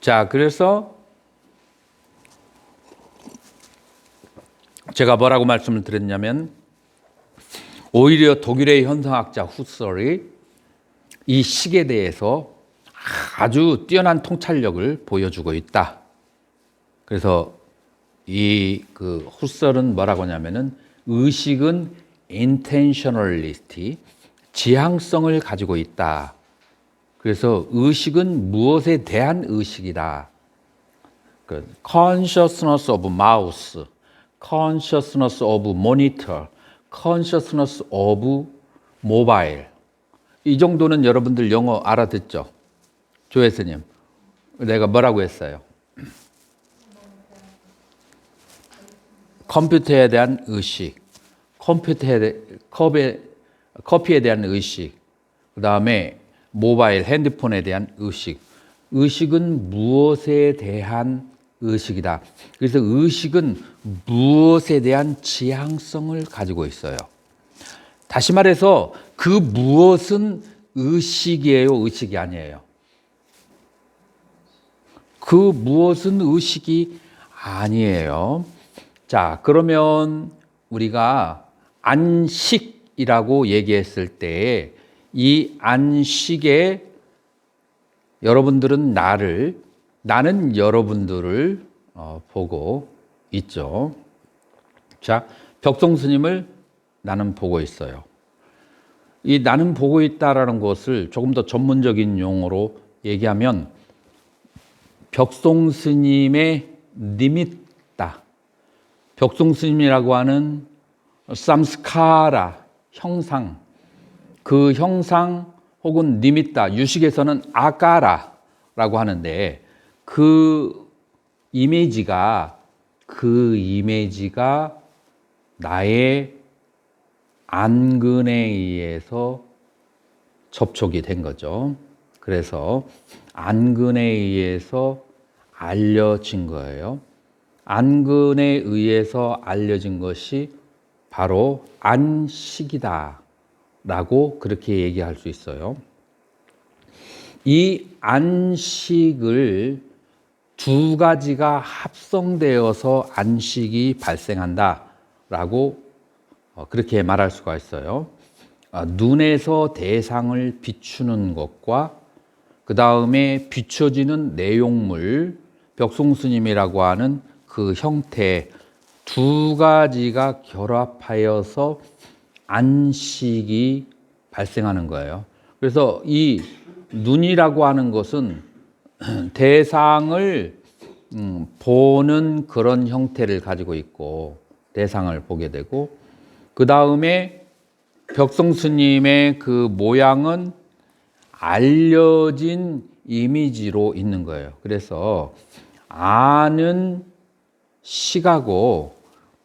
자, 그래서 제가 뭐라고 말씀을 드렸냐면 오히려 독일의 현상학자 후설이 이 식에 대해서 아주 뛰어난 통찰력을 보여주고 있다. 그래서 이 후설은 뭐라고 하냐면은 의식은 intentionality, 지향성을 가지고 있다. 그래서 의식은 무엇에 대한 의식이다. consciousness of mouse, consciousness of monitor, consciousness of mobile. 이 정도는 여러분들 영어 알아듣죠? 조혜스님, 내가 뭐라고 했어요? 컴퓨터에 대한 의식, 커피에 대한 의식, 그 다음에 모바일, 핸드폰에 대한 의식. 의식은 무엇에 대한 의식이다. 그래서 의식은 무엇에 대한 지향성을 가지고 있어요. 다시 말해서 그 무엇은 의식이에요, 의식이 아니에요. 그 무엇은 의식이 아니에요. 자, 그러면 우리가 안식이라고 얘기했을 때 이 안식에 여러분들은 나는 여러분들을 보고 있죠. 자, 벽송스님을 나는 보고 있어요. 이 나는 보고 있다라는 것을 조금 더 전문적인 용어로 얘기하면 벽송스님의 니미tta, 벽송스님이라고 하는 삼스카라, 형상, 그 형상 혹은 니미tta, 유식에서는 아까라라고 하는데 그 이미지가 나의 안근에 의해서 접촉이 된 거죠. 그래서 안근에 의해서 알려진 거예요. 안근에 의해서 알려진 것이 바로 안식이다 라고 그렇게 얘기할 수 있어요. 이 안식을 두 가지가 합성되어서 안식이 발생한다 라고 그렇게 말할 수가 있어요. 눈에서 대상을 비추는 것과 그 다음에 비춰지는 내용물, 벽송스님이라고 하는 그 형태 두 가지가 결합하여서 안식이 발생하는 거예요. 그래서 이 눈이라고 하는 것은 대상을 보는 그런 형태를 가지고 있고 대상을 보게 되고 그 다음에 벽송스님의 그 모양은 알려진 이미지로 있는 거예요. 그래서 아는 시각하고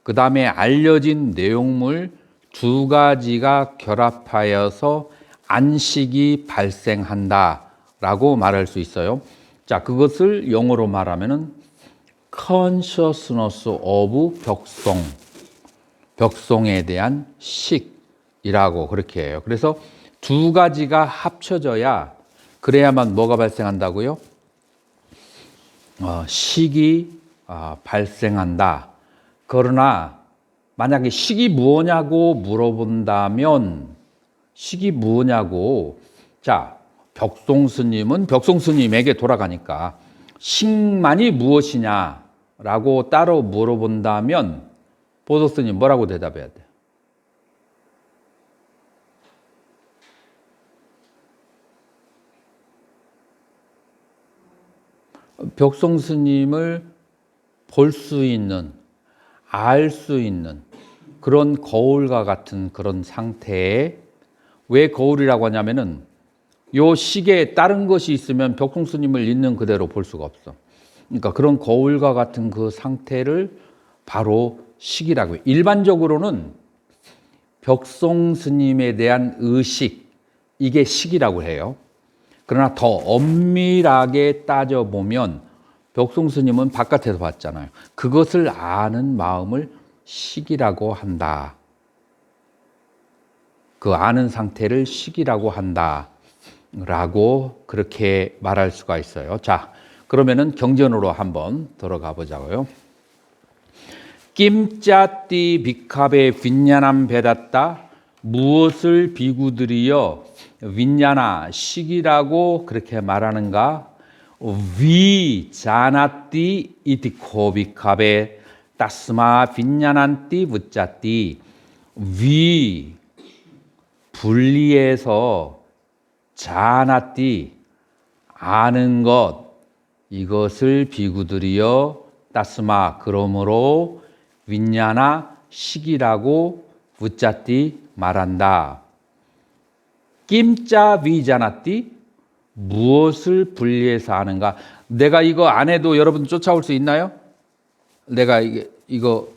그 다음에 알려진 내용물 두 가지가 결합하여서 안식이 발생한다라고 말할 수 있어요. 자, 그것을 영어로 말하면은 consciousness of 벽송에 대한 식이라고 그렇게 해요. 그래서 두 가지가 합쳐져야 그래야만 뭐가 발생한다고요? 식이 발생한다. 그러나 만약에 식이 뭐냐고 물어본다면 식이 뭐냐고 자 벽송스님은 벽송스님에게 돌아가니까 식만이 무엇이냐라고 따로 물어본다면 보도스님 뭐라고 대답해야 돼요? 벽송스님을 볼 수 있는, 알 수 있는 그런 거울과 같은 그런 상태에 왜 거울이라고 하냐면은 요 식에 다른 것이 있으면 벽송스님을 있는 그대로 볼 수가 없어. 그러니까 그런 거울과 같은 그 상태를 바로 식이라고 해요. 일반적으로는 벽송스님에 대한 의식, 이게 식이라고 해요. 그러나 더 엄밀하게 따져보면 벽송스님은 바깥에서 봤잖아요. 그것을 아는 마음을 식이라고 한다. 그 아는 상태를 식이라고 한다. 라고 그렇게 말할 수가 있어요. 자, 그러면은 경전으로 한번 들어가 보자고요. 낌짜띠 비캅에 빈냐남 베닷다. 무엇을 비구들이여 빈냐나 식이라고 그렇게 말하는가? 위 자나띠 이티코 비캅에 따스마 빈냐난띠 붙자띠. 위 분리해서 자나띠 아는 것, 이것을 비구들이여 따스마 그러므로 윈냐나 식이라고 붙자띠 말한다. 낌짜 위자나띠 무엇을 분리해서 아는가? 내가 이거 안 해도 여러분 쫓아올 수 있나요? 내가 이거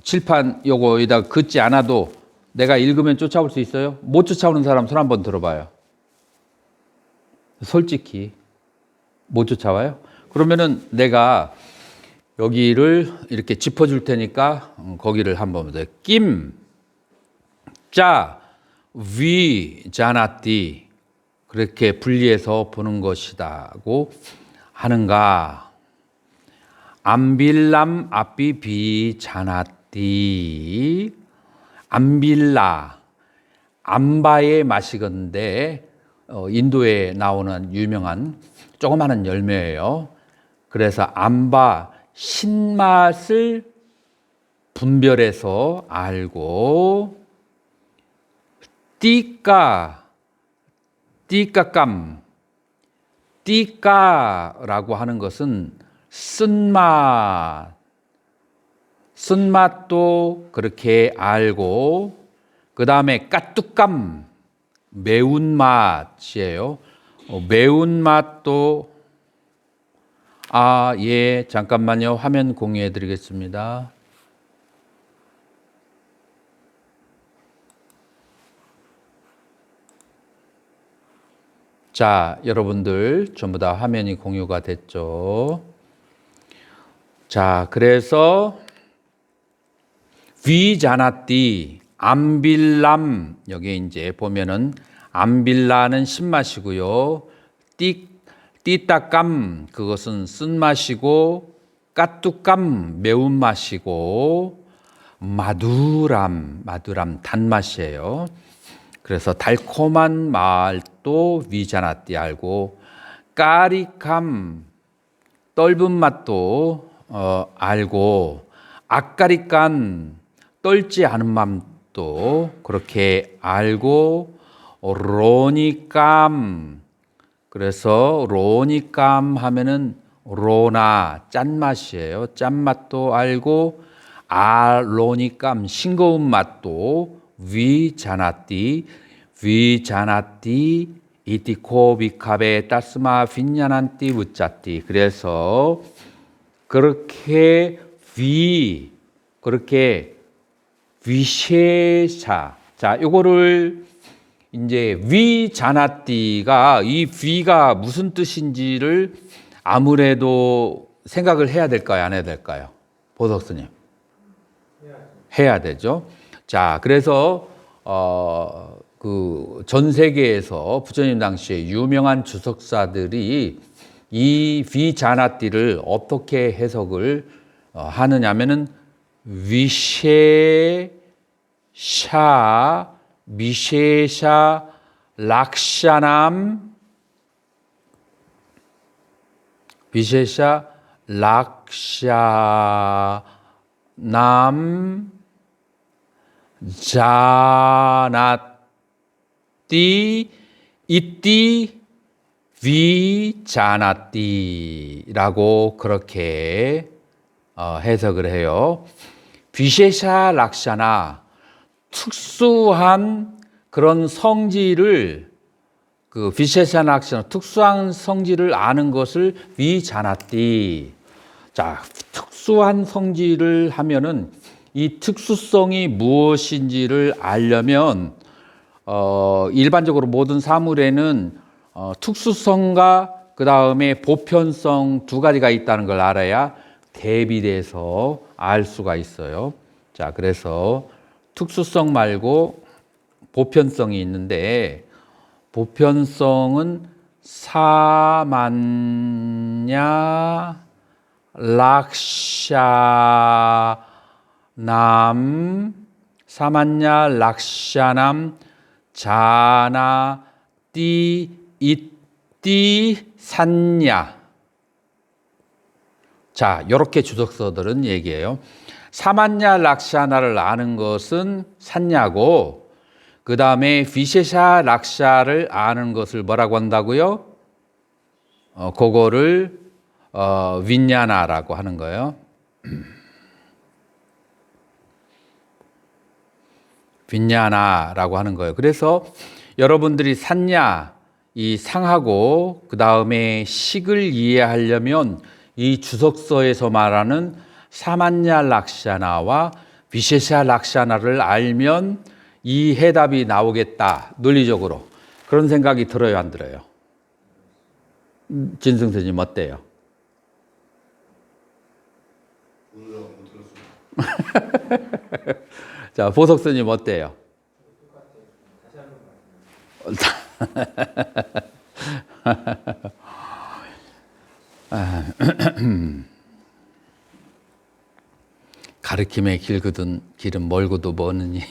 칠판 요거에다 긋지 않아도 내가 읽으면 쫓아올 수 있어요? 못 쫓아오는 사람 손 한번 들어봐요. 솔직히 못 쫓아와요? 그러면은 내가 여기를 이렇게 짚어줄 테니까 거기를 한번 보세요. 낌, 짜, 위, 자나띠 그렇게 분리해서 보는 것이다고 하는가? 암빌람 앞비 비 자나띠 암빌라 암바의 맛이건데 인도에 나오는 유명한 조그마한 열매예요. 그래서 암바 신맛을 분별해서 알고 띠까감 띠까라고 하는 것은 쓴맛도 그렇게 알고 그 다음에 까뚜감 매운맛이에요. 매운맛도 예, 잠깐만요. 화면 공유해 드리겠습니다. 자, 여러분들 전부 다 화면이 공유가 됐죠. 자, 그래서 위자나띠 암빌람 여기 이제 보면은 암빌라는 신맛이고요. 띠따감 그것은 쓴맛이고 까뚜감 매운맛이고 마두람 단맛이에요. 그래서 달콤한 맛도 위자나띠 알고 까리감 떫은 맛도 알고 아까리깐 떨지 않은 맛도 그렇게 알고 로니감 그래서 로니감 하면은 로나 짠맛이에요. 짠맛도 알고 로니감 싱거운 맛도 위자나띠 이티코 비캅에 따스마 빈냐난띠 붙자띠 그래서 그렇게 위셰사 자 요거를 이제 위자나띠가 이 위가 무슨 뜻인지를 아무래도 생각을 해야 될까요? 안 해야 될까요? 보석스님 해야 되죠. 자 그래서 그 전 세계에서 부처님 당시에 유명한 주석사들이 이 위자나띠를 어떻게 해석을 하느냐면은 미셰샤 락샤남 비셰샤 락샤남 자나띠 이띠 위자나띠라고 그렇게 해석을 해요. 비셰샤 락샤나 특수한 그런 성질을 그 비셰샤 락샤나 특수한 성질을 아는 것을 위자나띠. 자, 특수한 성질을 하면은 이 특수성이 무엇인지를 알려면 일반적으로 모든 사물에는 특수성과 그 다음에 보편성 두 가지가 있다는 걸 알아야 대비돼서 알 수가 있어요. 자, 그래서 특수성 말고 보편성이 있는데 보편성은 사만냐 락샤남 사만냐 락샤남 자나 띠 이띠 산냐. 자, 요렇게 주석서들은 얘기해요. 사만냐 락샤나를 아는 것은 산냐고, 그 다음에 비셰샤 락샤를 아는 것을 뭐라고 한다고요? 그거를 윈냐나라고 하는 거예요. 윈냐나라고 하는 거예요. 그래서 여러분들이 산냐, 이 상하고 그 다음에 식을 이해하려면 이 주석서에서 말하는 사만냐 락샤나와 비셰샤 락샤나를 알면 이 해답이 나오겠다, 논리적으로. 그런 생각이 들어요, 안 들어요? 진승선님 어때요? 자, 보석선님 어때요? 가르침의 길거든 길은 멀고도 머느니.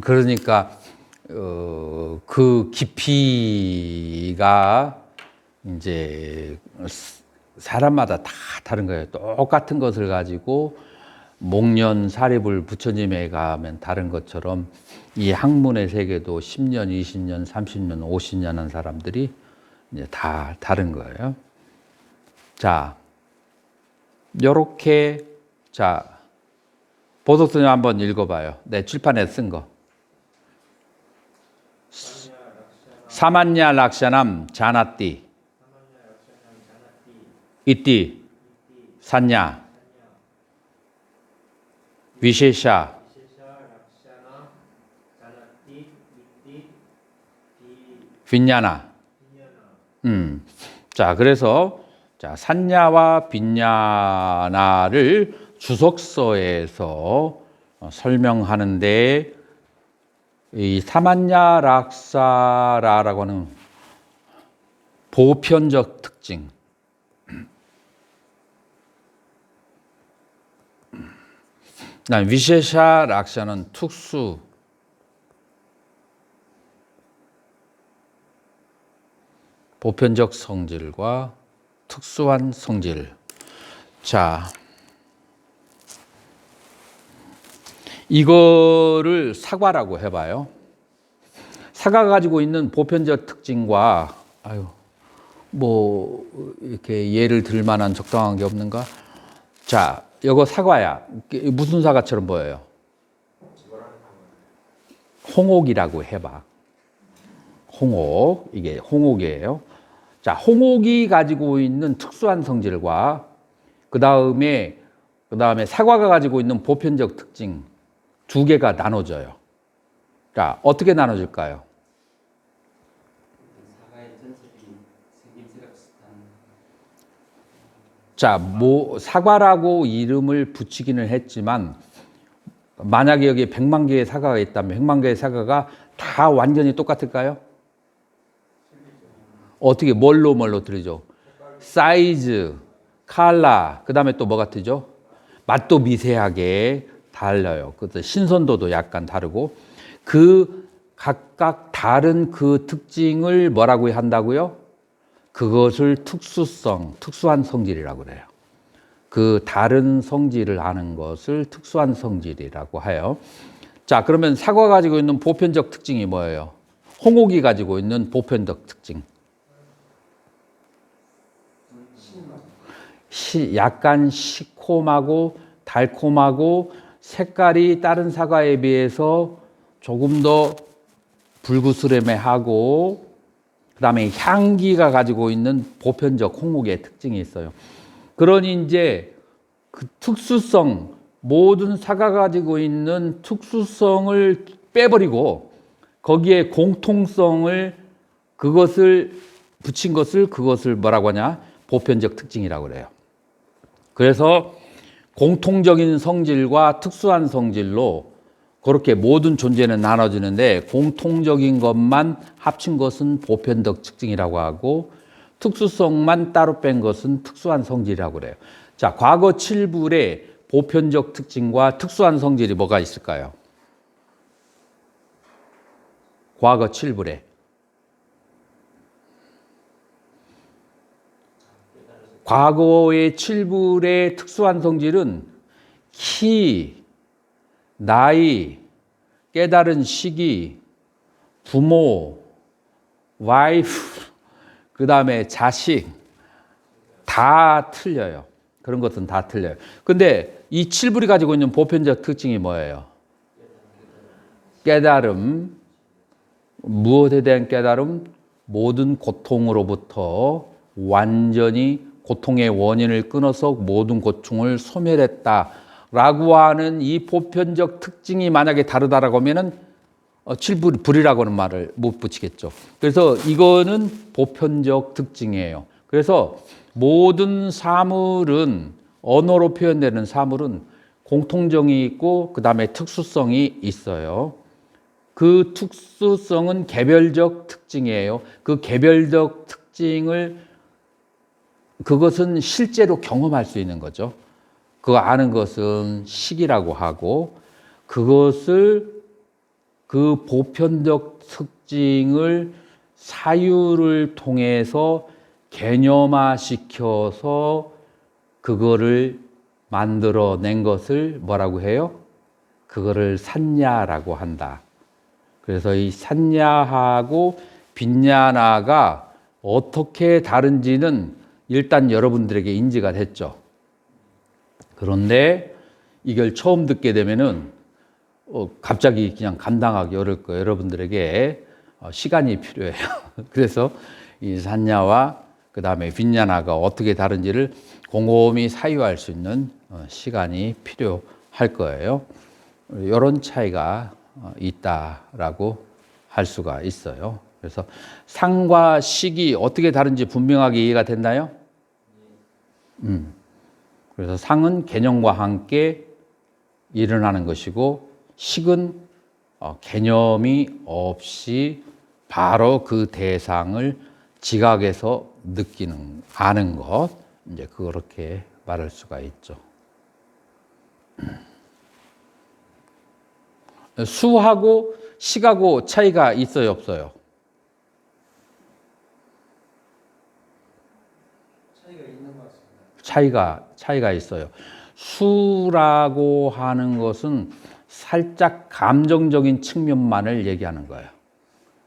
그러니까 그 깊이가 이제 사람마다 다 다른 거예요. 똑같은 것을 가지고 목련 사립을 부처님에 가면 다른 것처럼 이 학문의 세계도 10년, 20년, 30년, 50년 한 사람들이 이제 다 다른 거예요. 자, 요렇게, 자, 보석선님 한번 읽어봐요. 내 칠판에 쓴 거. 사만냐 락샤남 자나띠 이띠 산냐 위셰샤 빈냐나. 자, 그래서 자, 산냐와 빈냐나를 주석서에서 설명하는데, 이 사만냐 락사라라고 하는 보편적 특징, 위셰샤 락샤는 특수, 보편적 성질과 특수한 성질. 자, 이거를 사과라고 해봐요. 사과가 가지고 있는 보편적 특징과, 뭐 이렇게 예를 들 만한 적당한 게 없는가? 자, 이거 사과야. 무슨 사과처럼 보여요? 홍옥이라고 해봐. 홍옥, 이게 홍옥이에요. 자, 홍옥이 가지고 있는 특수한 성질과 그 다음에 사과가 가지고 있는 보편적 특징 두 개가 나눠져요. 자, 어떻게 나눠질까요? 자, 사과라고 이름을 붙이기는 했지만, 만약에 여기 100만 개의 사과가 있다면 100만 개의 사과가 다 완전히 똑같을까요? 어떻게, 뭘로 들리죠? 사이즈, 컬러, 그 다음에 또 뭐가 뜨죠? 맛도 미세하게 달라요. 그래서 신선도도 약간 다르고, 그 각각 다른 그 특징을 뭐라고 한다고요? 그것을 특수한 성질이라고 그래요. 그 다른 성질을 아는 것을 특수한 성질이라고 해요. 자, 그러면 사과가 가지고 있는 보편적 특징이 뭐예요? 홍옥이 가지고 있는 보편적 특징. 약간 시콤하고 달콤하고 색깔이 다른 사과에 비해서 조금 더 불구스름해하고, 그 다음에 향기가 가지고 있는 보편적 홍옥의 특징이 있어요. 그러니 이제 그 특수성, 모든 사과가 가지고 있는 특수성을 빼버리고 거기에 공통성을, 그것을 붙인 것을 그것을 뭐라고 하냐? 보편적 특징이라고 그래요. 그래서 공통적인 성질과 특수한 성질로 그렇게 모든 존재는 나눠지는데 공통적인 것만 합친 것은 보편적 특징이라고 하고 특수성만 따로 뺀 것은 특수한 성질이라고 그래요. 자, 과거 7불의 보편적 특징과 특수한 성질이 뭐가 있을까요? 과거 7불에. 과거의 7불의 특수한 성질은 키, 나이, 깨달은 시기, 부모, 와이프, 그 다음에 자식, 다 틀려요. 그런 것은 다 틀려요. 근데 이 7불이 가지고 있는 보편적 특징이 뭐예요? 깨달음, 무엇에 대한 깨달음? 모든 고통으로부터 완전히 고통의 원인을 끊어서 모든 고통을 소멸했다라고 하는 이 보편적 특징이 만약에 다르다라고 하면은 7불이라고 하는 말을 못 붙이겠죠. 그래서 이거는 보편적 특징이에요. 그래서 모든 사물은 언어로 표현되는 사물은 공통점이 있고 그 다음에 특수성이 있어요. 그 특수성은 개별적 특징이에요. 그 개별적 특징을 그것은 실제로 경험할 수 있는 거죠. 그거 아는 것은 식이라고 하고 그것을 그 보편적 특징을 사유를 통해서 개념화시켜서 그거를 만들어낸 것을 뭐라고 해요? 그거를 산야라고 한다. 그래서 이 산야하고 빈야나가 어떻게 다른지는 일단 여러분들에게 인지가 됐죠. 그런데 이걸 처음 듣게 되면은 갑자기 그냥 감당하기 어려울 거예요. 여러분들에게 시간이 필요해요. 그래서 이 산야와 그 다음에 빈야나가 어떻게 다른지를 곰곰이 사유할 수 있는 시간이 필요할 거예요. 이런 차이가 있다라고 할 수가 있어요. 그래서 상과 식이 어떻게 다른지 분명하게 이해가 됐나요? 그래서 상은 개념과 함께 일어나는 것이고 식은 개념이 없이 바로 그 대상을 지각해서 느끼는, 아는 것, 이제 그렇게 말할 수가 있죠. 수하고 식하고 차이가 있어요, 없어요? 차이가 있어요. 수라고 하는 것은 살짝 감정적인 측면만을 얘기하는 거예요.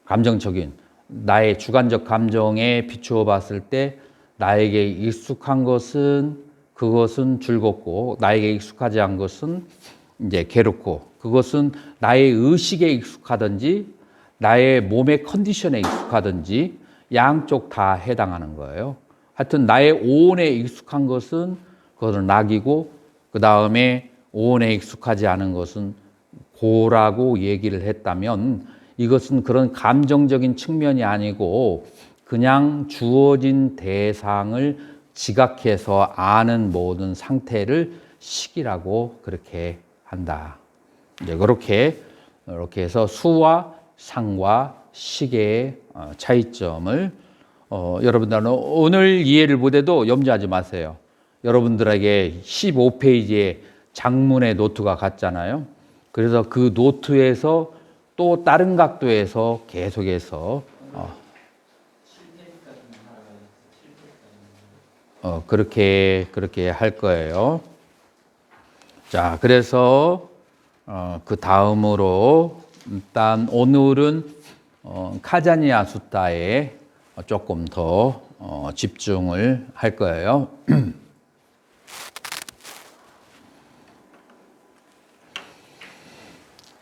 감정적인, 나의 주관적 감정에 비추어 봤을 때 나에게 익숙한 것은 그것은 즐겁고 나에게 익숙하지 않은 것은 이제 괴롭고 그것은 나의 의식에 익숙하든지 나의 몸의 컨디션에 익숙하든지 양쪽 다 해당하는 거예요. 하여튼 나의 오온에 익숙한 것은 그것은 낙이고 그 다음에 오온에 익숙하지 않은 것은 고라고 얘기를 했다면 이것은 그런 감정적인 측면이 아니고 그냥 주어진 대상을 지각해서 아는 모든 상태를 식이라고 그렇게 한다. 이제 이렇게 해서 수와 상과 식의 차이점을 여러분들은 오늘 이해를 못해도 염려하지 마세요. 여러분들에게 15페이지의 장문의 노트가 갔잖아요. 그래서 그 노트에서 또 다른 각도에서 계속해서 그렇게 할 거예요. 자, 그래서 그 다음으로 일단 오늘은 카자니아 수타에 조금 더 집중을 할 거예요.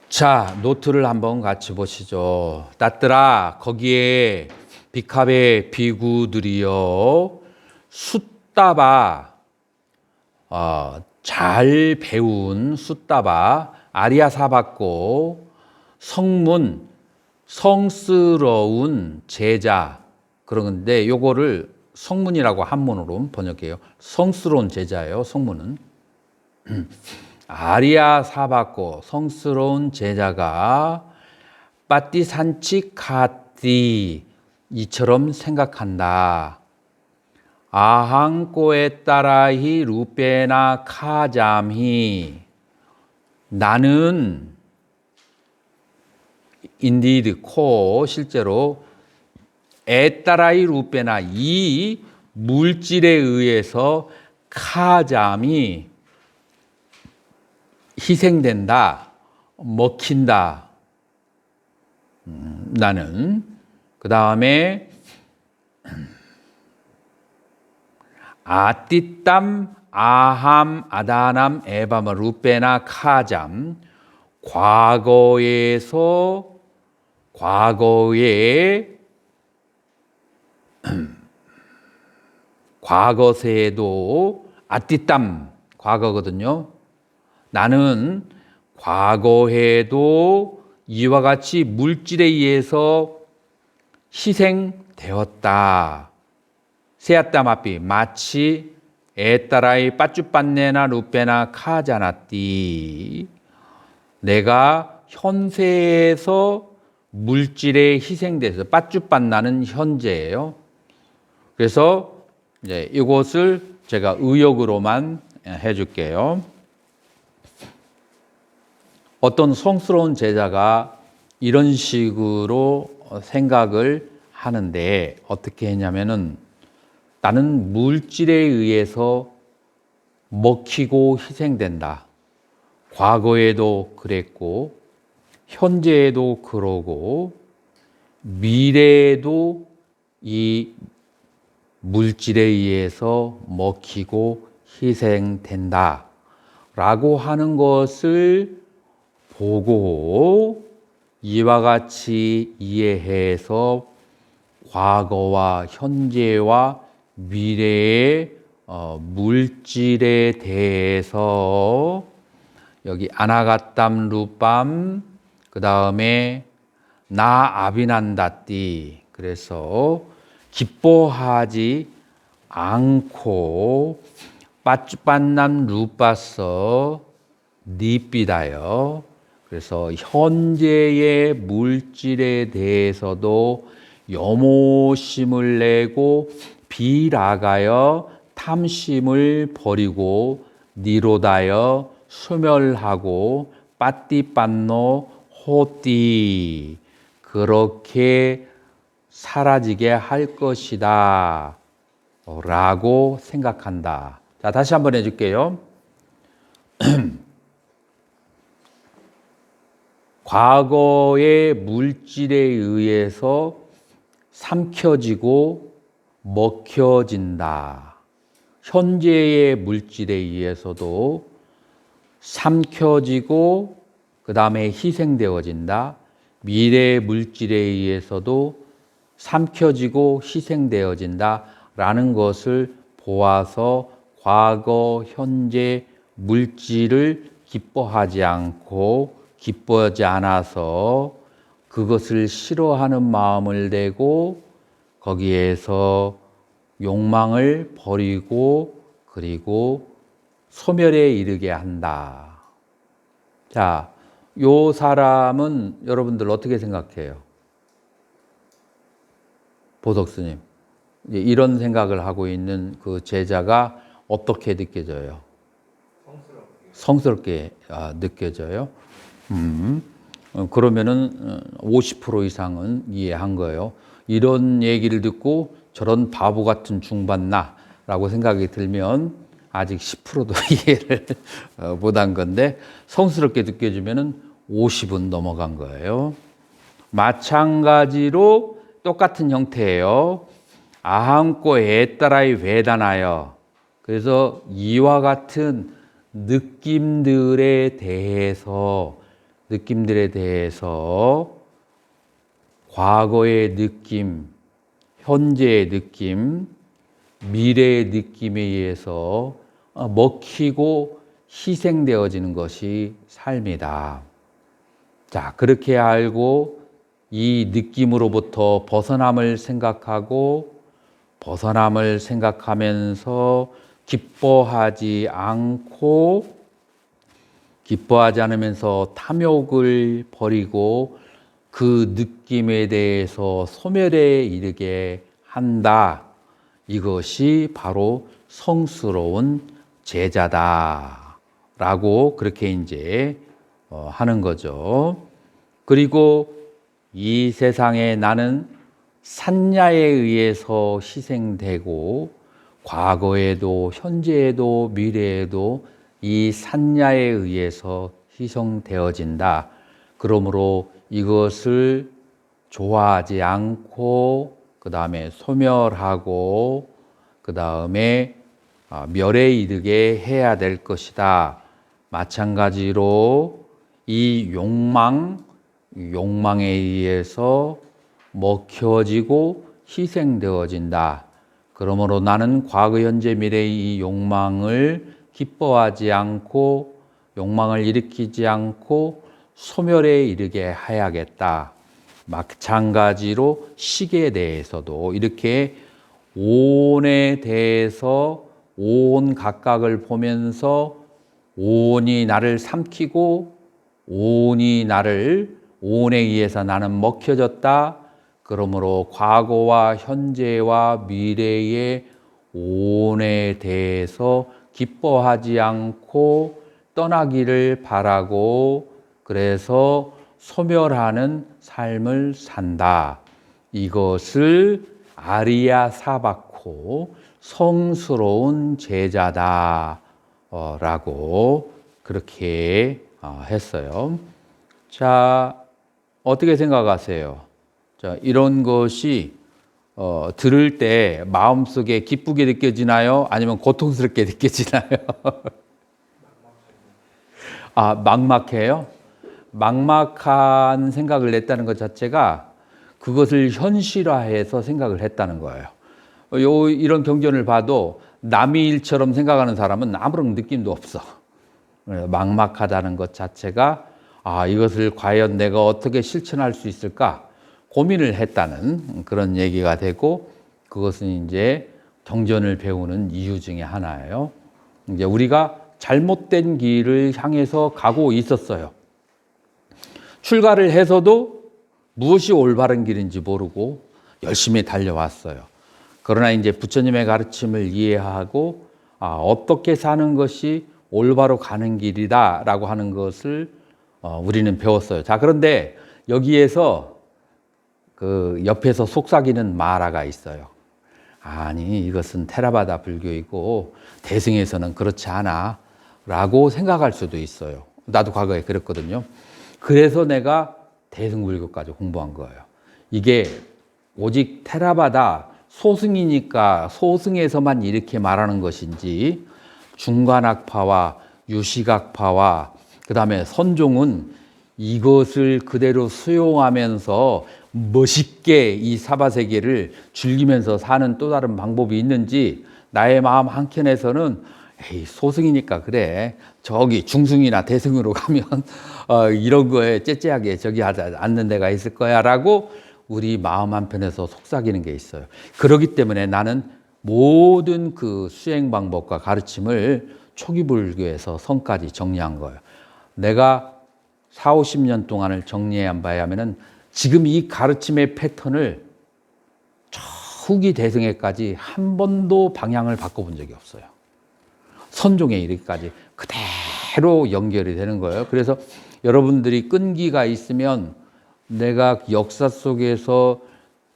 자, 노트를 한번 같이 보시죠. 따뜨라 거기에 비캅의 비구들이여 숫다바 잘 배운 숫다바 아리아사 받고 성문 성스러운 제자 그런데 요거를 성문이라고 한문으로 번역해요. 성스러운 제자예요. 성문은 아리아 사바코 성스러운 제자가 빠띠산치 카띠 이처럼 생각한다. 아항꼬에 따라히 루페나 카잠히 나는 인디드 코 실제로 에따라이 루페나 이 물질에 의해서 카잠이 희생된다, 먹힌다. 나는 그 다음에 아띠땀 아함 아다남 에바마 루페나 카잠 과거에 과거세에도 아띠땀 과거거든요. 나는 과거에도 이와 같이 물질에 의해서 희생되었다. 세아따마삐 마치 에따라이 빠쭈빤네나 루페나 카자나띠 내가 현세에서 물질에 희생돼서 빠쭈빤나는 현재예요. 그래서 이제 이것을 제가 의역으로만 해줄게요. 어떤 성스러운 제자가 이런 식으로 생각을 하는데 어떻게 했냐면은 나는 물질에 의해서 먹히고 희생된다. 과거에도 그랬고 현재에도 그러고 미래에도 이 물질에 의해서 먹히고 희생된다. 라고 하는 것을 보고 이와 같이 이해해서 과거와 현재와 미래의 물질에 대해서 여기 아나가땀 루밤 그 다음에 나 아비난다띠 그래서 기뻐하지 않고 빠쭈빤남 루빠서 니삐다요. 그래서 현재의 물질에 대해서도 염오심을 내고 비라가여 탐심을 버리고 니로다여 소멸하고 빠띠빤노 호띠 그렇게 사라지게 할 것이다 라고 생각한다. 자, 다시 한번 해줄게요. 과거의 물질에 의해서 삼켜지고 먹혀진다. 현재의 물질에 의해서도 삼켜지고 그 다음에 희생되어진다. 미래의 물질에 의해서도 삼켜지고 희생되어진다. 라는 것을 보아서 과거, 현재 물질을 기뻐하지 않고 기뻐하지 않아서 그것을 싫어하는 마음을 내고 거기에서 욕망을 버리고 그리고 소멸에 이르게 한다. 자, 요 사람은 여러분들 어떻게 생각해요? 보덕스님. 이런 생각을 하고 있는 그 제자가 어떻게 느껴져요? 성스럽게 느껴져요. 그러면은 50% 이상은 이해한 거예요. 이런 얘기를 듣고 저런 바보 같은 중반나라고 생각이 들면 아직 10%도 이해를 못한 건데 성스럽게 느껴지면은 50은 넘어간 거예요. 마찬가지로 똑같은 형태예요. 아함고 에따라이 외단하여 그래서 이와 같은 느낌들에 대해서 과거의 느낌, 현재의 느낌, 미래의 느낌에 의해서 먹히고 희생되어지는 것이 삶이다. 자, 그렇게 알고 이 느낌으로부터 벗어남을 생각하고 벗어남을 생각하면서 기뻐하지 않으면서 탐욕을 버리고 그 느낌에 대해서 소멸에 이르게 한다. 이것이 바로 성스러운 제자다. 라고 그렇게 이제 하는 거죠. 그리고 이 세상에 나는 산야에 의해서 희생되고 과거에도 현재에도 미래에도 이 산야에 의해서 희생되어진다. 그러므로 이것을 좋아하지 않고 그 다음에 소멸하고 그 다음에 멸에 이르게 해야 될 것이다. 마찬가지로 이 욕망에 의해서 먹혀지고 희생되어진다. 그러므로 나는 과거, 현재, 미래의 이 욕망을 기뻐하지 않고 욕망을 일으키지 않고 소멸에 이르게 해야겠다. 마찬가지로 시계에 대해서도 이렇게 오온에 대해서 오온 각각을 보면서 오온이 나를 삼키고 오온에 의해서 나는 먹혀졌다. 그러므로 과거와 현재와 미래의 오온에 대해서 기뻐하지 않고 떠나기를 바라고 그래서 소멸하는 삶을 산다. 이것을 아리야 사바코 성스러운 제자다 라고 그렇게 했어요. 자, 어떻게 생각하세요? 자, 이런 것이 들을 때 마음속에 기쁘게 느껴지나요? 아니면 고통스럽게 느껴지나요? 막막해요? 막막한 생각을 냈다는 것 자체가 그것을 현실화해서 생각을 했다는 거예요. 이런 경전을 봐도 남의 일처럼 생각하는 사람은 아무런 느낌도 없어. 막막하다는 것 자체가 이것을 과연 내가 어떻게 실천할 수 있을까 고민을 했다는 그런 얘기가 되고 그것은 이제 경전을 배우는 이유 중에 하나예요. 이제 우리가 잘못된 길을 향해서 가고 있었어요. 출가를 해서도 무엇이 올바른 길인지 모르고 열심히 달려왔어요. 그러나 이제 부처님의 가르침을 이해하고 어떻게 사는 것이 올바로 가는 길이다라고 하는 것을 우리는 배웠어요. 자, 그런데 여기에서 그 옆에서 속삭이는 마라가 있어요. 아니, 이것은 테라바다 불교이고 대승에서는 그렇지 않아 라고 생각할 수도 있어요. 나도 과거에 그랬거든요. 그래서 내가 대승불교까지 공부한 거예요. 이게 오직 테라바다 소승이니까 소승에서만 이렇게 말하는 것인지 중간학파와 유식학파와 그 다음에 선종은 이것을 그대로 수용하면서 멋있게 이 사바세계를 즐기면서 사는 또 다른 방법이 있는지 나의 마음 한켠에서는 에이, 소승이니까 그래. 저기 중승이나 대승으로 가면 이런 거에 째째하게 저기 하지 않는 데가 있을 거야 라고 우리 마음 한편에서 속삭이는 게 있어요. 그렇기 때문에 나는 모든 그 수행 방법과 가르침을 초기 불교에서 성까지 정리한 거예요. 내가 40, 50년 동안을 정리한 바에 하면은 지금 이 가르침의 패턴을 후기 대승에까지 한 번도 방향을 바꿔본 적이 없어요. 선종에 이르기까지 그대로 연결이 되는 거예요. 그래서 여러분들이 끈기가 있으면 내가 역사 속에서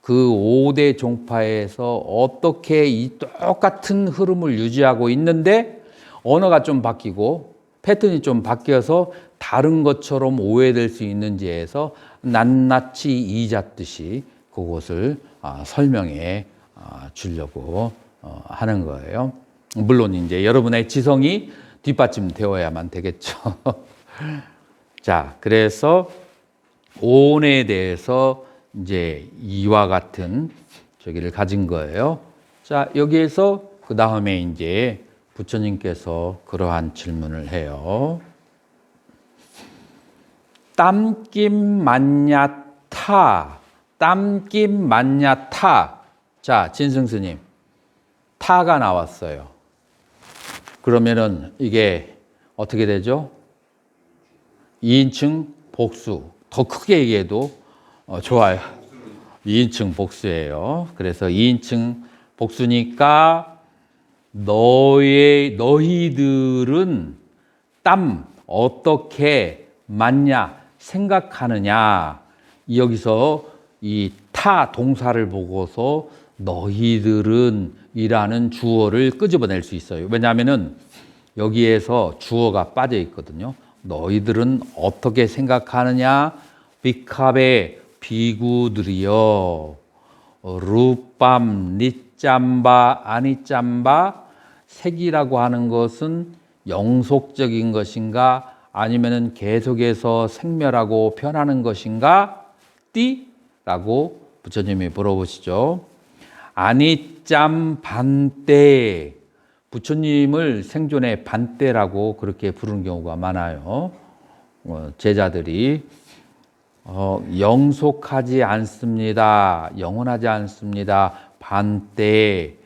그 5대 종파에서 어떻게 이 똑같은 흐름을 유지하고 있는데 언어가 좀 바뀌고 패턴이 좀 바뀌어서 다른 것처럼 오해될 수 있는지에서 낱낱이 이잣듯이 그것을 설명해 주려고 하는 거예요. 물론 이제 여러분의 지성이 뒷받침되어야만 되겠죠. 자, 그래서 오온에 대해서 이제 이와 같은 저기를 가진 거예요. 자, 여기에서 그 다음에 이제 부처님께서 그러한 질문을 해요. 땀김 만야타 타, 땀김 맞냐 타. 자, 진승스님, 타가 나왔어요. 그러면은 이게 어떻게 되죠? 2인칭 복수. 더 크게 얘기해도 좋아요. 2인칭 복수예요. 그래서 2인칭 복수니까 너희들은 땀 어떻게 맞냐 생각하느냐. 여기서 이 타 동사를 보고서 너희들은 이라는 주어를 끄집어낼 수 있어요. 왜냐하면은 여기에서 주어가 빠져 있거든요. 너희들은 어떻게 생각하느냐? 비캅의 비구들이여. 루밤, 니짬바, 아니짬바. 색이라고 하는 것은 영속적인 것인가? 아니면은 계속해서 생멸하고 변하는 것인가? 띠라고 부처님이 물어보시죠. 아니짬 반때. 부처님을 생존의 반때라고 그렇게 부르는 경우가 많아요. 제자들이 영속하지 않습니다. 영원하지 않습니다. 반때.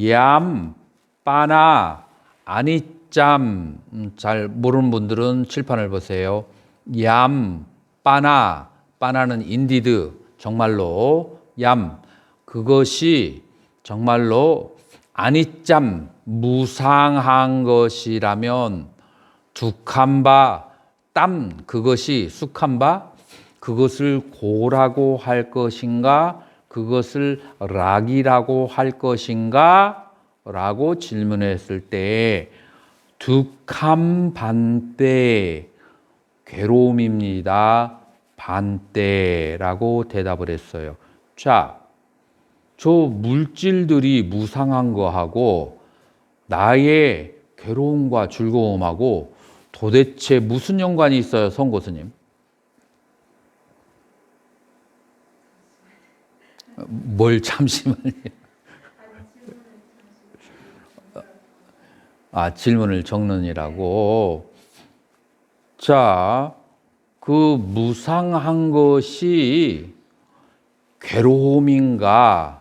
얌, 빠나, 아니짬. 잘 모르는 분들은 칠판을 보세요. 얌, 빠나. 빠나는 인디드. 정말로. 얌. 그것이 정말로 아니짬. 무상한 것이라면 두칸바. 땀. 그것이 숙한바. 그것을 고라고 할 것인가? 그것을 락이라고 할 것인가? 라고 질문했을 때 두캄 반때. 괴로움입니다. 반때라고 대답을 했어요. 자, 저 물질들이 무상한 거하고 나의 괴로움과 즐거움하고 도대체 무슨 연관이 있어요, 성고스님? 뭘 잠시만요. 질문을 적는이라고. 자, 그 무상한 것이 괴로움인가?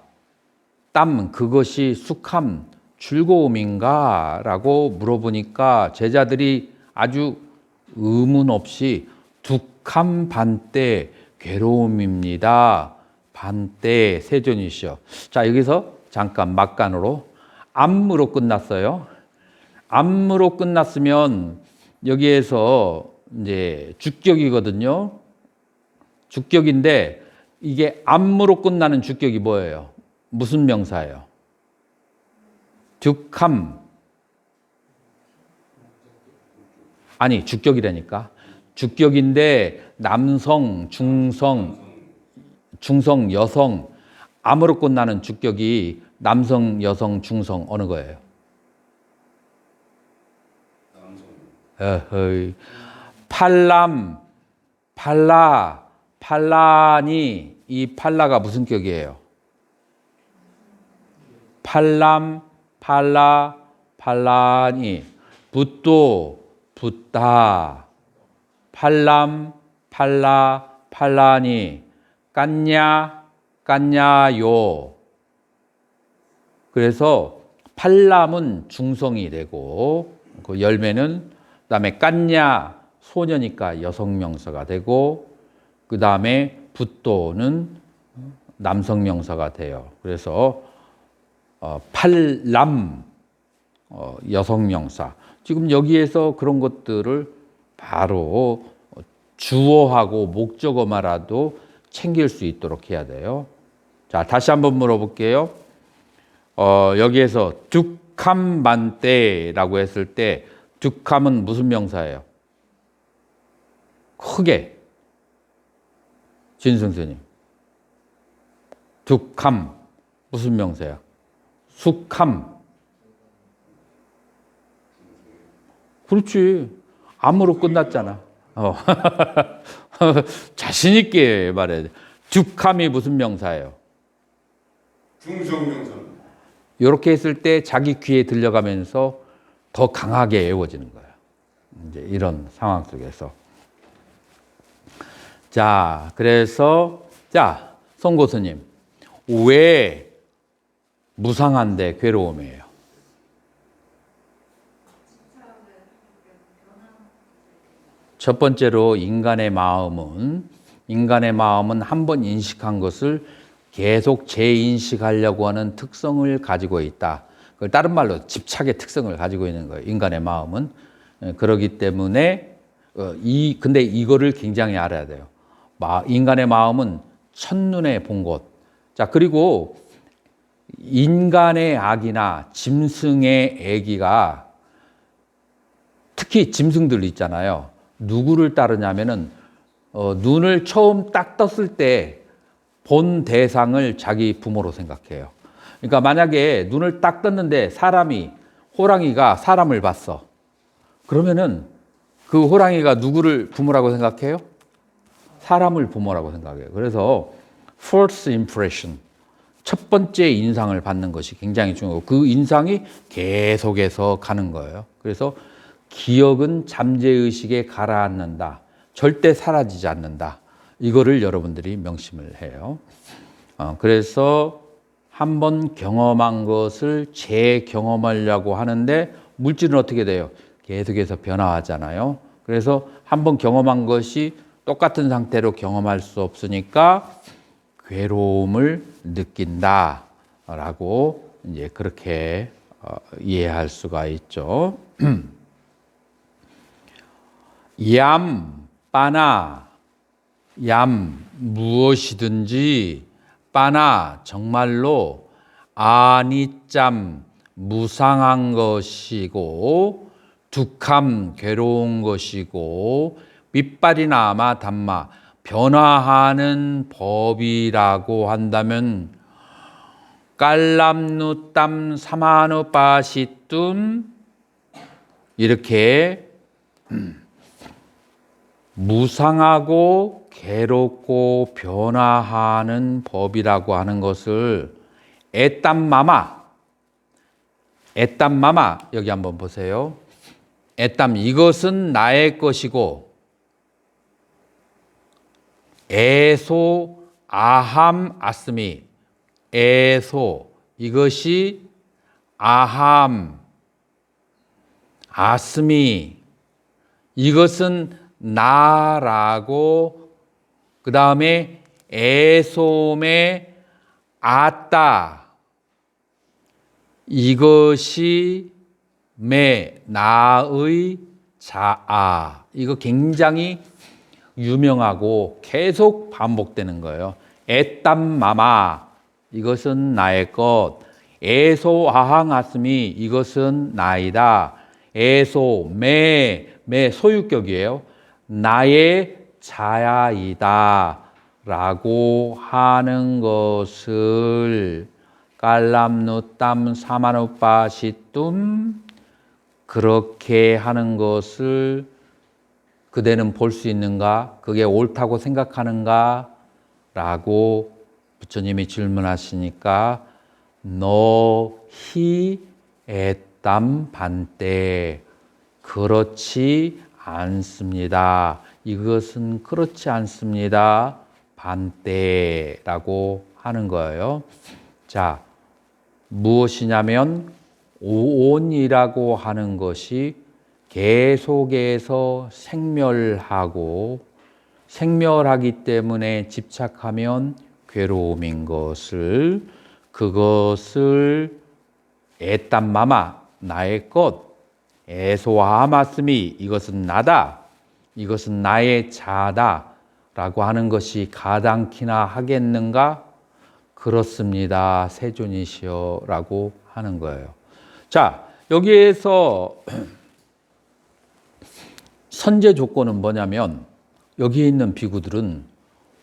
땀, 그것이 숙함, 즐거움인가? 라고 물어보니까 제자들이 아주 의문 없이 두캄 반때. 괴로움입니다. 반때. 세존이시여. 자, 여기서 잠깐 막간으로 암무로 끝났어요. 암무로 끝났으면 여기에서 이제 주격이거든요. 주격인데 이게 암무로 끝나는 주격이 뭐예요? 무슨 명사예요? 듀캄. 아니, 주격이라니까. 주격인데 남성, 중성, 여성. 암으로 끝나는 주격이 남성, 여성, 중성 어느 거예요? 어허이. 팔람, 팔라, 팔라니. 이 팔라가 무슨 격이에요? 팔람, 팔라, 팔라니. 붓도, 붓다. 팔람, 팔라, 팔라니. 깐냐, 깐냐요. 그래서 팔람은 중성이 되고 그 열매는 그다음에 깐냐 소녀니까 여성명사가 되고 그다음에 붓도는 남성명사가 돼요. 그래서 팔람 여성명사. 지금 여기에서 그런 것들을 바로 주어하고 목적어마라도 챙길 수 있도록 해야 돼요. 자, 다시 한번 물어볼게요. 여기에서 듀캄반때라고 했을 때 듀캄은 무슨 명사예요? 크게. 진승스님. 듀캄 무슨 명사야? 숙함. 그렇지. 암으로 끝났잖아. 자신 있게 말해야 돼. 듀캄이 무슨 명사예요? 중성명사. 이렇게 했을 때 자기 귀에 들려가면서 더 강하게 외워지는 거예요. 이제 이런 상황 속에서. 자, 그래서 자, 송 교수님, 왜 무상한데 괴로움이에요? 첫 번째로 인간의 마음은 한 번 인식한 것을 계속 재인식하려고 하는 특성을 가지고 있다. 그걸 다른 말로 집착의 특성을 가지고 있는 거예요. 인간의 마음은. 그렇기 때문에 근데 이거를 굉장히 알아야 돼요. 인간의 마음은 첫눈에 본 것. 자, 그리고 인간의 악이나 짐승의 애기가 특히 짐승들 있잖아요. 누구를 따르냐면은 눈을 처음 딱 떴을 때 본 대상을 자기 부모로 생각해요. 그러니까 만약에 눈을 딱 떴는데 호랑이가 사람을 봤어. 그러면은 그 호랑이가 누구를 부모라고 생각해요? 사람을 부모라고 생각해요. 그래서 first impression, 첫 번째 인상을 받는 것이 굉장히 중요하고 그 인상이 계속해서 가는 거예요. 그래서 기억은 잠재의식에 가라앉는다. 절대 사라지지 않는다. 이거를 여러분들이 명심을 해요. 그래서 한번 경험한 것을 재경험하려고 하는데 물질은 어떻게 돼요? 계속해서 변화하잖아요. 그래서 한번 경험한 것이 똑같은 상태로 경험할 수 없으니까 괴로움을 느낀다라고 이제 그렇게 이해할 수가 있죠. 얌 무엇이든지 빠나 정말로 아니짬 무상한 것이고 둑함 괴로운 것이고 밑발이나마 담마 변화하는 법이라고 한다면 깔람누땀 사마누빠시뜸 이렇게 무상하고 괴롭고 변화하는 법이라고 하는 것을 애땀마마 여기 한번 보세요. 애땀 이것은 나의 것이고 에소 아함 아스미 에소 이것이 아함 아스미 이것은 나라고 그 다음에 에솜의 아따 이것이 나의 자아 이거 굉장히 유명하고 계속 반복되는 거예요. 애땀마마 이것은 나의 것 에소 아항아스미 이것은 나이다 에소 매 소유격이에요. 나의 자야이다 라고 하는 것을 깔람누땀 사마누빠시뜸 그렇게 하는 것을 그대는 볼 수 있는가? 그게 옳다고 생각하는가? 라고 부처님이 질문하시니까 너히 애땀 반때 그렇지 않습니다. 이것은 그렇지 않습니다. 반때라고 하는 거예요. 자, 무엇이냐면 오온이라고 하는 것이 계속해서 생멸하기 때문에 집착하면 괴로움인 것을 그것을 애땀마마 나의 것 에소하마스미 이것은 나다 이것은 나의 자다 라고 하는 것이 가당키나 하겠는가? 그렇습니다. 세존이시여 라고 하는 거예요. 자, 여기에서 선제 조건은 뭐냐면 여기에 있는 비구들은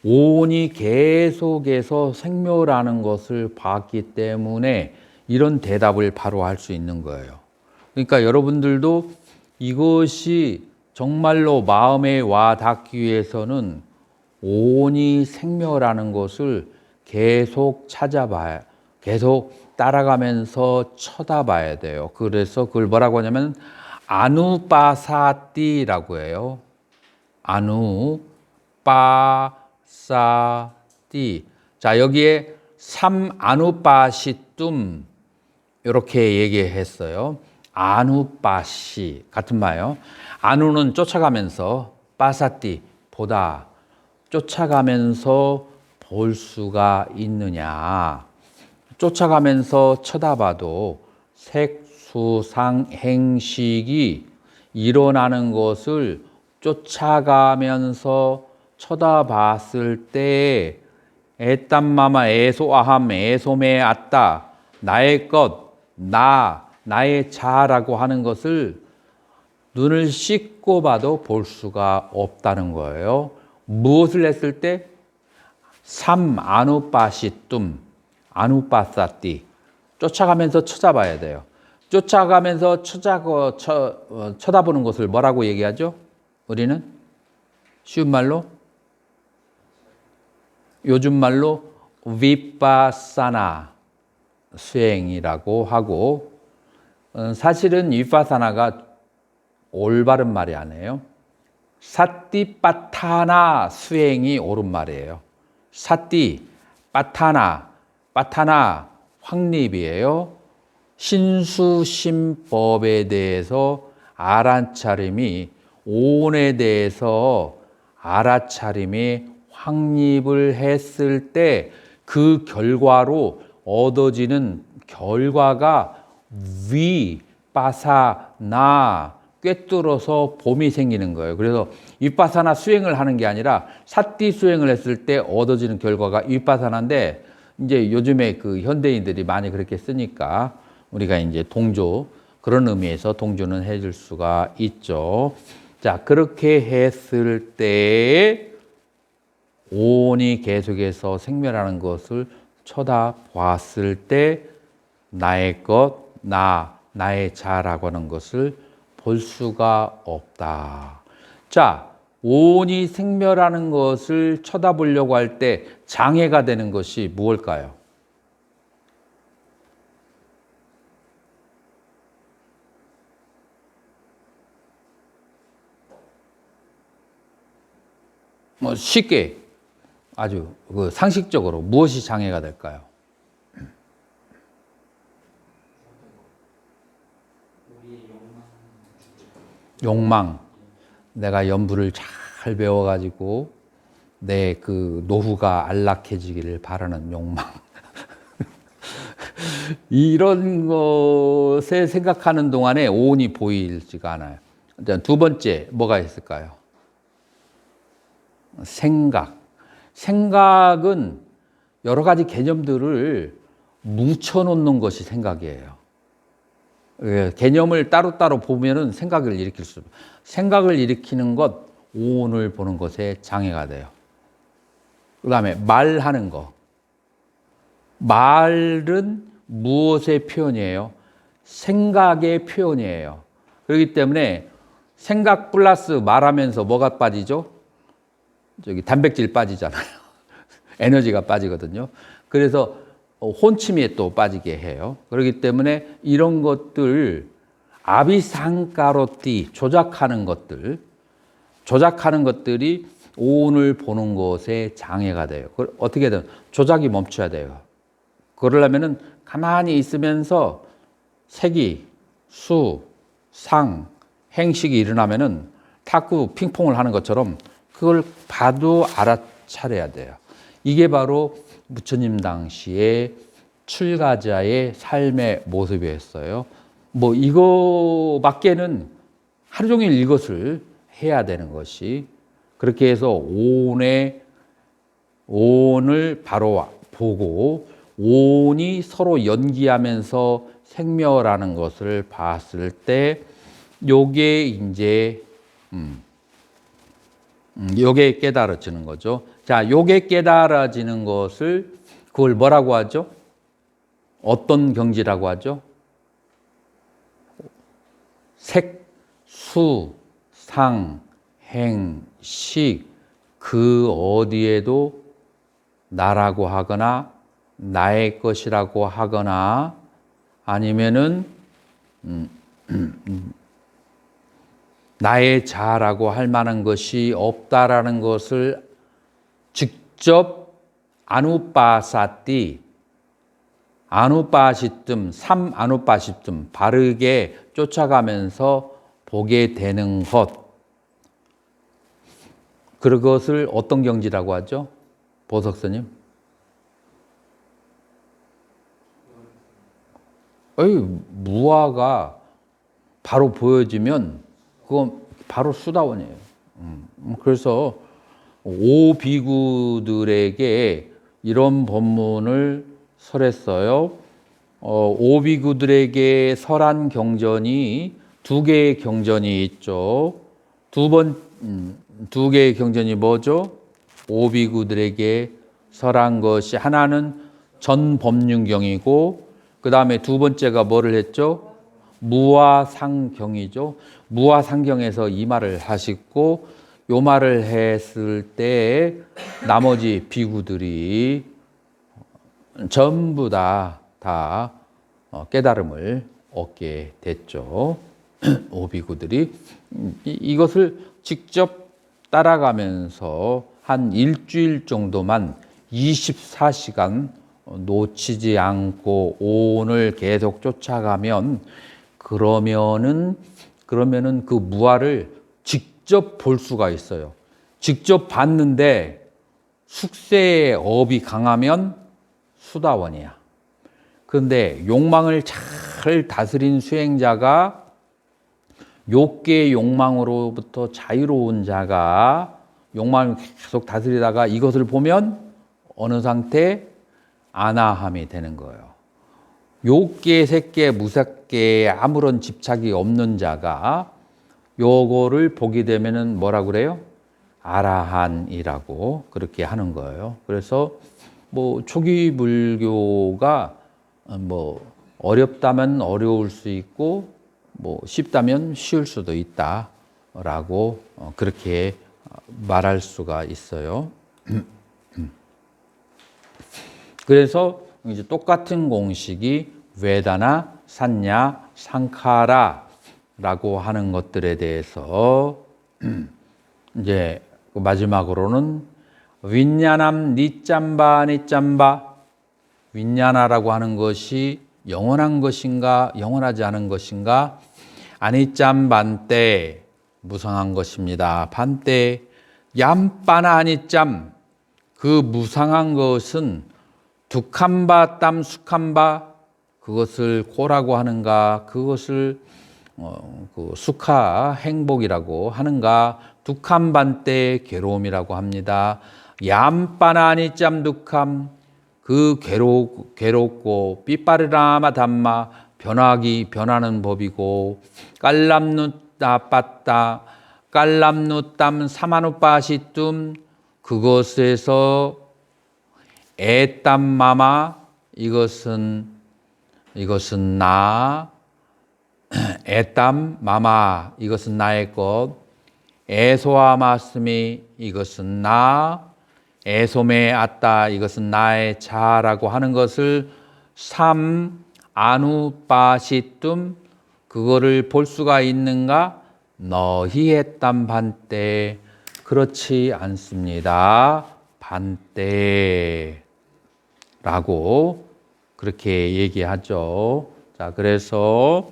오온이 계속해서 생멸하는 것을 봤기 때문에 이런 대답을 바로 할 수 있는 거예요. 그러니까 여러분들도 이것이 정말로 마음에 와 닿기 위해서는 오온이 생멸하는 것을 계속 찾아봐야, 계속 따라가면서 쳐다봐야 돼요. 그래서 그걸 뭐라고 하냐면 아누빠사띠라고 해요. 아누빠사띠. 띠. 자, 여기에 삼아누빠시뚱 이렇게 얘기했어요. 아누빠시 같은 말이요. 아누는 쫓아가면서, 빠사띠 보다, 쫓아가면서 볼 수가 있느냐. 쫓아가면서 쳐다봐도 색수상행식이 일어나는 것을 쫓아가면서 쳐다봤을 때 에딴마마 에소아함 에소메 아따 나의 것, 나의 자라고 하는 것을 눈을 씻고 봐도 볼 수가 없다는 거예요. 무엇을 했을 때? 삼아누빠시뚱 아누빠사띠 쫓아가면서 찾아봐야 돼요. 쫓아가면서 쳐다보는 것을 뭐라고 얘기하죠? 우리는 쉬운 말로 요즘 말로 위파사나 수행이라고 하고 사실은 위파사나가 올바른 말이 아니에요. 사띠빠타나 수행이 옳은 말이에요. 사띠, 빠타나 확립이에요. 신수심법에 대해서 알아차림이 오온에 대해서 알아차림이 확립을 했을 때 그 결과로 얻어지는 결과가 위빠사나 꿰뚫어서 봄이 생기는 거예요. 그래서 위빠사나 수행을 하는 게 아니라 사띠 수행을 했을 때 얻어지는 결과가 위빠사나인데 이제 요즘에 그 현대인들이 많이 그렇게 쓰니까 우리가 이제 동조 그런 의미에서 동조는 해줄 수가 있죠. 자, 그렇게 했을 때 오온이 계속해서 생멸하는 것을 쳐다보았을 때 나의 것, 나의 자라고 하는 것을 볼 수가 없다. 자, 오온이 생멸하는 것을 쳐다보려고 할 때 장애가 되는 것이 무엇일까요? 뭐 쉽게 아주 그 상식적으로 무엇이 장애가 될까요? 욕망. 내가 연부를 잘 배워가지고 내 그 노후가 안락해지기를 바라는 욕망. 이런 것에 생각하는 동안에 오온이 보이지가 않아요. 두 번째 뭐가 있을까요? 생각은 여러 가지 개념들을 뭉쳐놓는 것이 생각이에요. 개념을 따로따로 보면은 생각을 일으키는 것, 오온을 보는 것에 장애가 돼요. 그 다음에 말하는 거. 말은 무엇의 표현이에요? 생각의 표현이에요. 그렇기 때문에 생각 플러스 말하면서 뭐가 빠지죠? 단백질 빠지잖아요. 에너지가 빠지거든요. 그래서 혼침에 또 빠지게 해요. 그렇기 때문에 이런 것들 아비상가로띠 조작하는 것들이 오온을 보는 것에 장애가 돼요. 어떻게든 조작이 멈춰야 돼요. 그러려면은 가만히 있으면서 색이, 수, 상, 행식이 일어나면은 탁구 핑퐁을 하는 것처럼 그걸 봐도 알아차려야 돼요. 이게 바로 부처님 당시에 출가자의 삶의 모습이었어요. 뭐 이거밖에는 하루 종일 이것을 해야 되는 것이 그렇게 해서 오온을 바로 보고 오온이 서로 연기하면서 생멸하는 것을 봤을 때 요게 이제 요게 깨달아지는 거죠. 자, 요게 깨달아지는 것을 그걸 뭐라고 하죠? 어떤 경지라고 하죠? 색, 수, 상, 행, 식, 그 어디에도 나라고 하거나 나의 것이라고 하거나 아니면은 나의 자라고 할 만한 것이 없다라는 것을 직접 아누빠사띠, 아누빠시뜸, 삼아누빠시뜸 바르게 쫓아가면서 보게 되는 것. 그것을 어떤 경지라고 하죠? 보석스님? 무아가 바로 보여지면 그건 바로 수다원이에요. 그래서 오비구들에게 이런 법문을 설했어요. 오비구들에게 설한 경전이 두 개의 경전이 있죠. 두 개의 경전이 뭐죠? 오비구들에게 설한 것이 하나는 전법륜경이고 그 다음에 두 번째가 뭐를 했죠? 무아상경이죠. 무아상경에서 이 말을 하시고 요 말을 했을 때 나머지 비구들이 전부 다 깨달음을 얻게 됐죠. 오비구들이 이것을 직접 따라가면서 한 일주일 정도만 24시간 놓치지 않고 오온을 계속 쫓아가면 그러면은 그 무아를 직접 볼 수가 있어요. 직접 봤는데 숙세의 업이 강하면 수다원이야. 그런데 욕망을 잘 다스린 수행자가 욕계의 욕망으로부터 자유로운 자가 욕망을 계속 다스리다가 이것을 보면 어느 상태? 아나함이 되는 거예요. 욕계, 색계, 무색계에 아무런 집착이 없는 자가 요거를 보게 되면은 뭐라고 그래요? 아라한이라고 그렇게 하는 거예요. 그래서 뭐 초기 불교가 뭐 어렵다면 어려울 수 있고 뭐 쉽다면 쉬울 수도 있다라고 그렇게 말할 수가 있어요. 그래서 이제 똑같은 공식이 웨다나, 산냐, 상카라라고 하는 것들에 대해서 이제 마지막으로는 윈냐남 니짬바 니짬바 윈냐나라고 하는 것이 영원한 것인가 영원하지 않은 것인가 아니짬 반때 무상한 것입니다. 반때 얌빠나 아니짬 그 무상한 것은 두칸바 땀 수칸바 그것을 고라고 하는가 그것을 그 수카 행복이라고 하는가 두칸반때 괴로움이라고 합니다. 얌빠나 아니짬 두캄 그 괴롭고 삐빠르라마 담마 변하는 법이고 깔람누따 빠따 깔람누땀 사마누빠시뜸 그것에서 애땀마마 이것은 나 애땀마마 이것은 나의 것 애소아 마스미 이것은 나 애소메 아따 이것은 나의 자라고 하는 것을 삼 아누빠시뜸 그거를 볼 수가 있는가? 너희 했담 반때 그렇지 않습니다. 반때라고 그렇게 얘기하죠. 자, 그래서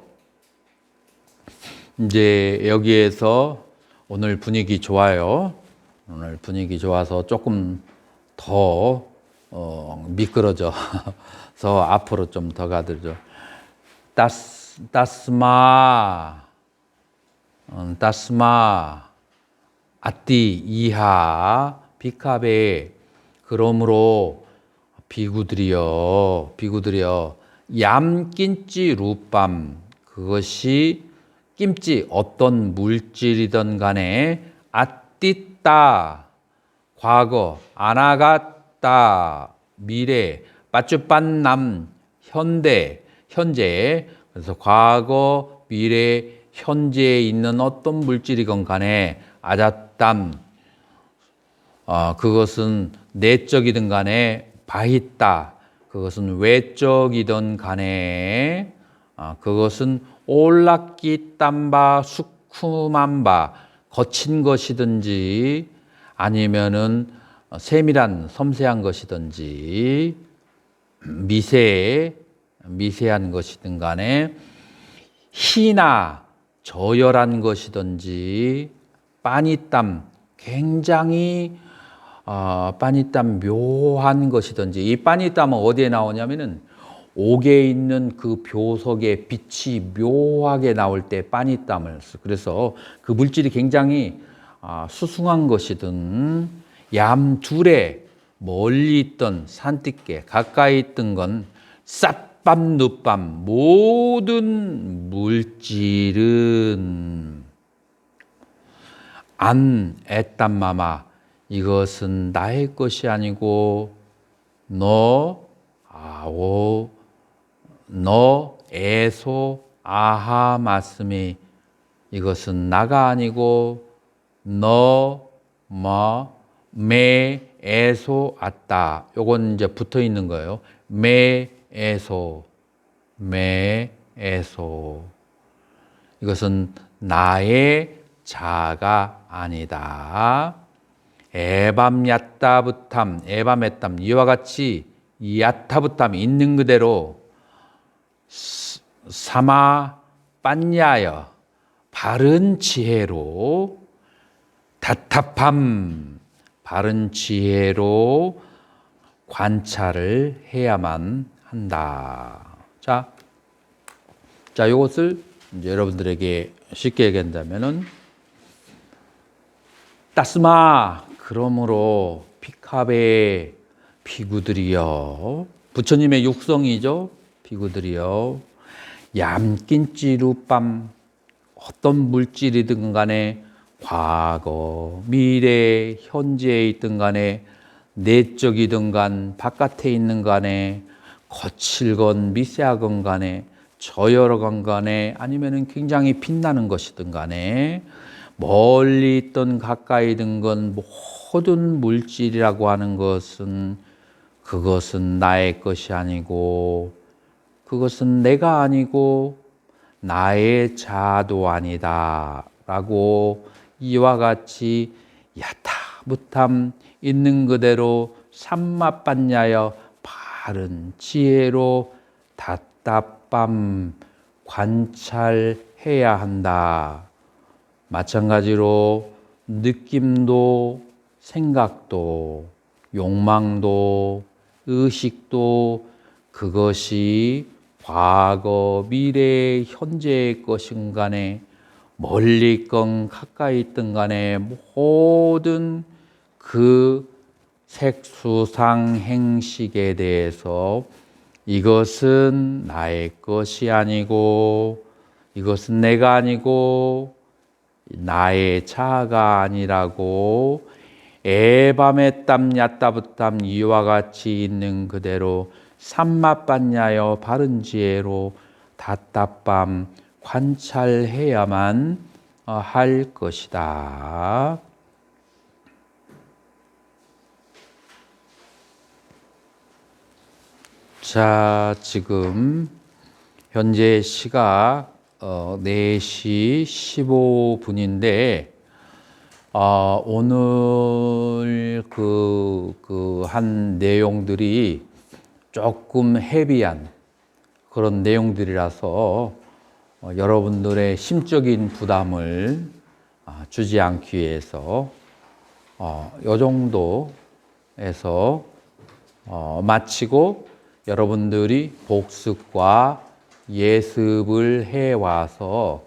이제 여기에서 오늘 분위기 좋아요. 오늘 분위기 좋아서 조금 더 미끄러져서 앞으로 좀 더 가들죠. 따스마 아띠 이하 비카베 그러므로 비구들이여 얌낀찌 루밤 그것이 낌찌 어떤 물질이든 간에 아띠따 과거 아나갔다 미래 빠쭈빤남 현재 그래서 과거 미래 현재에 있는 어떤 물질이건 간에 아자땀 그것은 내적이든 간에 바히따 그것은 외적이든 간에 그것은 올라끼 땀바 수쿠만바 거친 것이든지 아니면은 세밀한 섬세한 것이든지 미세한 것이든 간에 희나 저열한 것이든지 빤히땀 굉장히 빤히땀 묘한 것이든지 이 빤히땀은 어디에 나오냐면은 옥에 있는 그 묘석의 빛이 묘하게 나올 때 빤히땀을 그래서 그 물질이 굉장히 수승한 것이든 얌둘에 멀리 있던 산띠께 가까이 있던 건 쌉밤 누밤 모든 물질은 안 애땀마마 이것은 나의 것이 아니고 너 에소 아하 말씀이 이것은 나가 아니고 매 에소 아따 요건 이제 붙어 있는 거예요. 매 에소 이것은 나의 자가 아니다. 에밤야따부탐 에밤에땀 이와 같이 야타부탐 있는 그대로 사마 빤야여 바른 지혜로 다타팜 바른 지혜로 관찰을 해야만 한다. 자, 이것을 이제 여러분들에게 쉽게 얘기한다면은 따스마 그러므로 피카베 비구들이여 부처님의 육성이죠. 비구들이여 얌낀찌루밤 어떤 물질이든 간에 과거, 미래, 현재에 있든 간에 내적이든 간 바깥에 있는 간에 거칠건 미세하건 간에 저열하건 간에 아니면은 굉장히 빛나는 것이든 간에 멀리 있던 가까이 있던 건 모든 물질이라고 하는 것은 그것은 나의 것이 아니고 그것은 내가 아니고 나의 자도 아니다 라고 이와 같이 야타무탐 있는 그대로 삼마빤야여 바른 지혜로 답답밤 관찰해야 한다. 마찬가지로 느낌도 생각도 욕망도 의식도 그것이 과거, 미래, 현재의 것인 간에 멀리 있건 가까이 있든 간에 모든 그 색수상 행식에 대해서 이것은 나의 것이 아니고 이것은 내가 아니고 나의 자아가 아니라고 에밤의 땀 야따부땀 이와 같이 있는 그대로 삼마빤야여 바른 지혜로 다따밤 관찰해야만 할 것이다. 자, 지금 현재 시각 4시 15분인데 오늘 한 내용들이 조금 헤비한 그런 내용들이라서 여러분들의 심적인 부담을 주지 않기 위해서 이 정도에서 마치고 여러분들이 복습과 예습을 해와서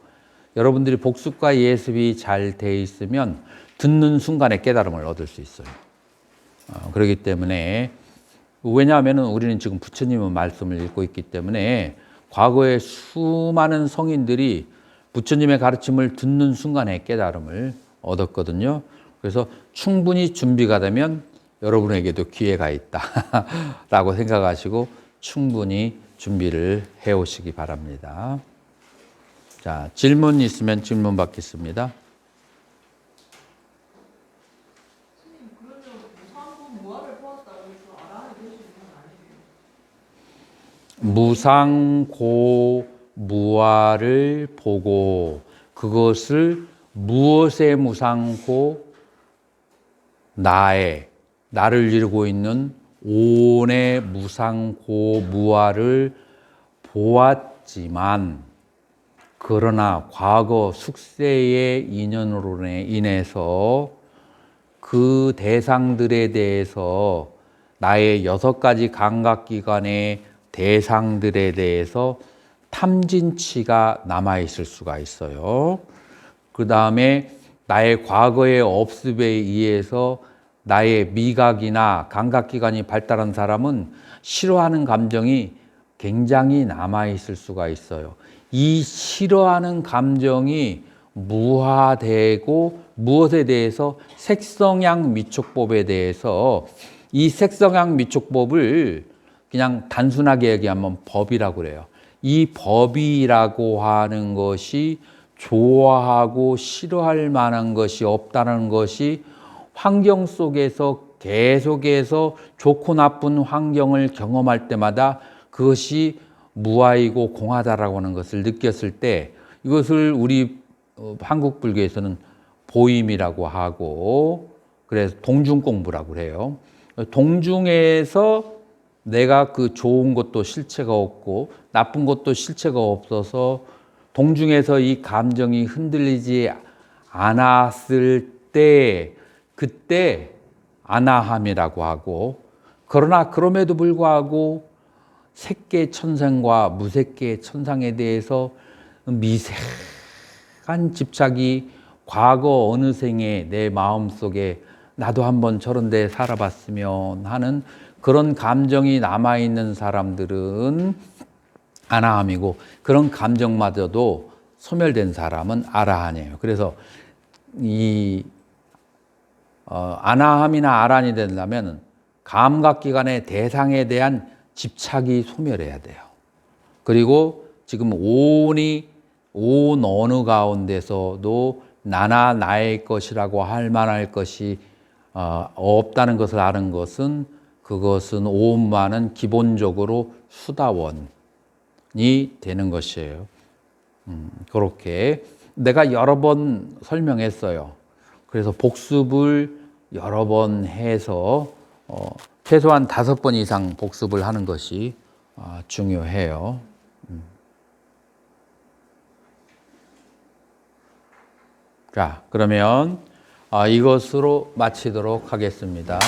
여러분들이 복습과 예습이 잘 돼 있으면 듣는 순간에 깨달음을 얻을 수 있어요. 그렇기 때문에 왜냐하면 우리는 지금 부처님의 말씀을 읽고 있기 때문에 과거에 수많은 성인들이 부처님의 가르침을 듣는 순간에 깨달음을 얻었거든요. 그래서 충분히 준비가 되면 여러분에게도 기회가 있다라고 생각하시고 충분히 준비를 해오시기 바랍니다. 자, 질문 있으면 질문 받겠습니다. 무상고 무아를 보고 그것을 무엇의 무상고 나의 나를 이루고 있는 온의 무상고무아를 보았지만, 그러나 과거 숙세의 인연으로 인해서 그 대상들에 대해서 나의 6가지 감각기관의 대상들에 대해서 탐진치가 남아있을 수가 있어요. 그 다음에 나의 과거의 업습에 의해서 나의 미각이나 감각기관이 발달한 사람은 싫어하는 감정이 굉장히 남아있을 수가 있어요. 이 싫어하는 감정이 무화되고 무엇에 대해서 색성향 미촉법에 대해서 이 색성향 미촉법을 그냥 단순하게 얘기하면 법이라고 그래요. 이 법이라고 하는 것이 좋아하고 싫어할 만한 것이 없다는 것이 환경 속에서 계속해서 좋고 나쁜 환경을 경험할 때마다 그것이 무아이고 공하다라고 하는 것을 느꼈을 때 이것을 우리 한국 불교에서는 보임이라고 하고 그래서 동중공부라고 해요. 동중에서 내가 그 좋은 것도 실체가 없고 나쁜 것도 실체가 없어서 동중에서 이 감정이 흔들리지 않았을 때 그때 아나함이라고 하고 그러나 그럼에도 불구하고 색계 천상과 무색계 천상에 대해서 미세한 집착이 과거 어느 생에 내 마음속에 나도 한번 저런 데 살아봤으면 하는 그런 감정이 남아있는 사람들은 아나함이고 그런 감정마저도 소멸된 사람은 아라한이에요. 그래서 이 아나함이나 아란이 되려면 감각기관의 대상에 대한 집착이 소멸해야 돼요. 그리고 지금 온 어느 가운데서도 나나 나의 것이라고 할 만할 것이 없다는 것을 아는 것은 그것은 오음만은 기본적으로 수다원이 되는 것이에요. 그렇게 내가 여러 번 설명했어요. 그래서 복습을 여러 번 해서 최소한 5번 이상 복습을 하는 것이 중요해요. 자, 그러면 이것으로 마치도록 하겠습니다.